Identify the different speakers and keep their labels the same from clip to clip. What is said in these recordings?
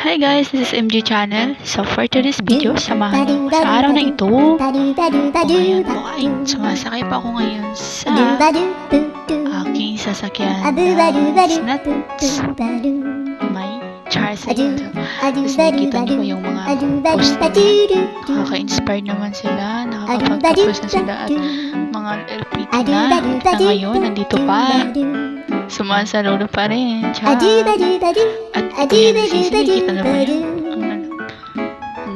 Speaker 1: Hi guys, this is MG Channel. So for today's video, samahan niyo sa araw na ito. Ngayon po ay sumasakay pa ako ngayon sa aking sasakyan na Nuts. May tricycle. Tapos nakikita niyo ba yung mga post na yan? Nakaka-inspire naman sila, nakakapagtapos na sila at mga LPT na. At ngayon, nandito pa. Sumasaludo pa rin. At ito yan, nakikita na ba yan?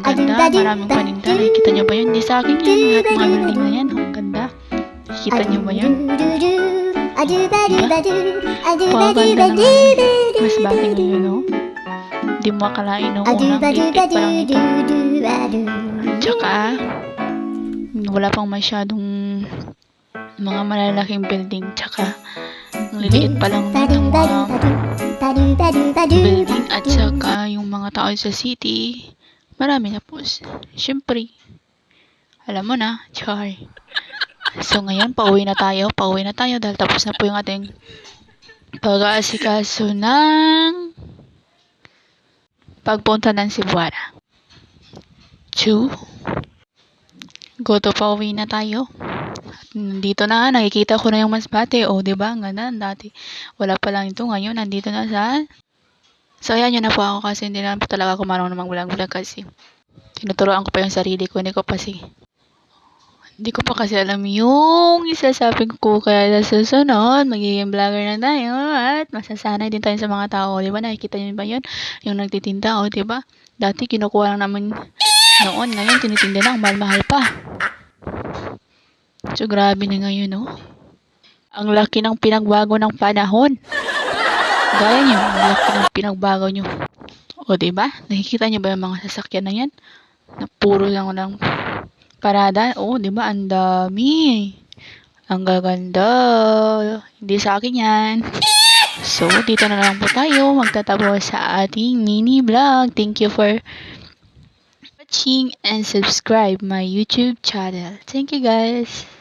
Speaker 1: Ang ganda, maraming paninda. Nakikita nyo ba yun? Hindi sa akin yan. Lahat mga building na yan. Ang ganda. Nakikita nyo ba yun? Diba? Paganda naman. Mas bating ngayon, no? Hindi mo akalain nung unang date pa lang ito. Tsaka, wala pang masyadong mga malalaking building. Tsaka, ang liliit pa lang ng mga building. At saka, yung mga tao sa city, marami na po. Siyempre, alam mo na, char. So, ngayon, pauwi na tayo dahil tapos na po yung ating pag-aasikaso ng pagpunta ng Cebuana. 2. Goto, pauwi na tayo. At nandito na, nakikita ko na yung Masbate. O, diba? Ang ganda, dati. Wala pa lang ito. Ngayon, nandito na sa... So, ayan, yun na po ako kasi hindi na po talaga ako marunong mag-vlog kasi tinuturoan ko pa yung sarili ko. Hindi ko pa kasi alam yung isasabi ko. Kaya sa susunod, magiging vlogger na tayo at masasanay din tayo sa mga tao. Diba? Nakikita nyo ba yun? Yung nagtitinda, o diba? Dati kinukuha lang naman noon. Ngayon, tinitinda na. Ang mahal-mahal pa. So, grabe na ngayon, no? Ang laki ng pinagbago ng panahon. Gaya nyo, ang laki ng pinagbago nyo. O, diba? Nakikita nyo ba yung mga sasakyan na yan? Na puro lang ng parada. O, diba? Ang dami. Ang gaganda. Hindi sa akin yan. So, dito na lang po tayo magtatapos sa ating mini vlog. Thank you for watching and subscribe my YouTube channel. Thank you guys.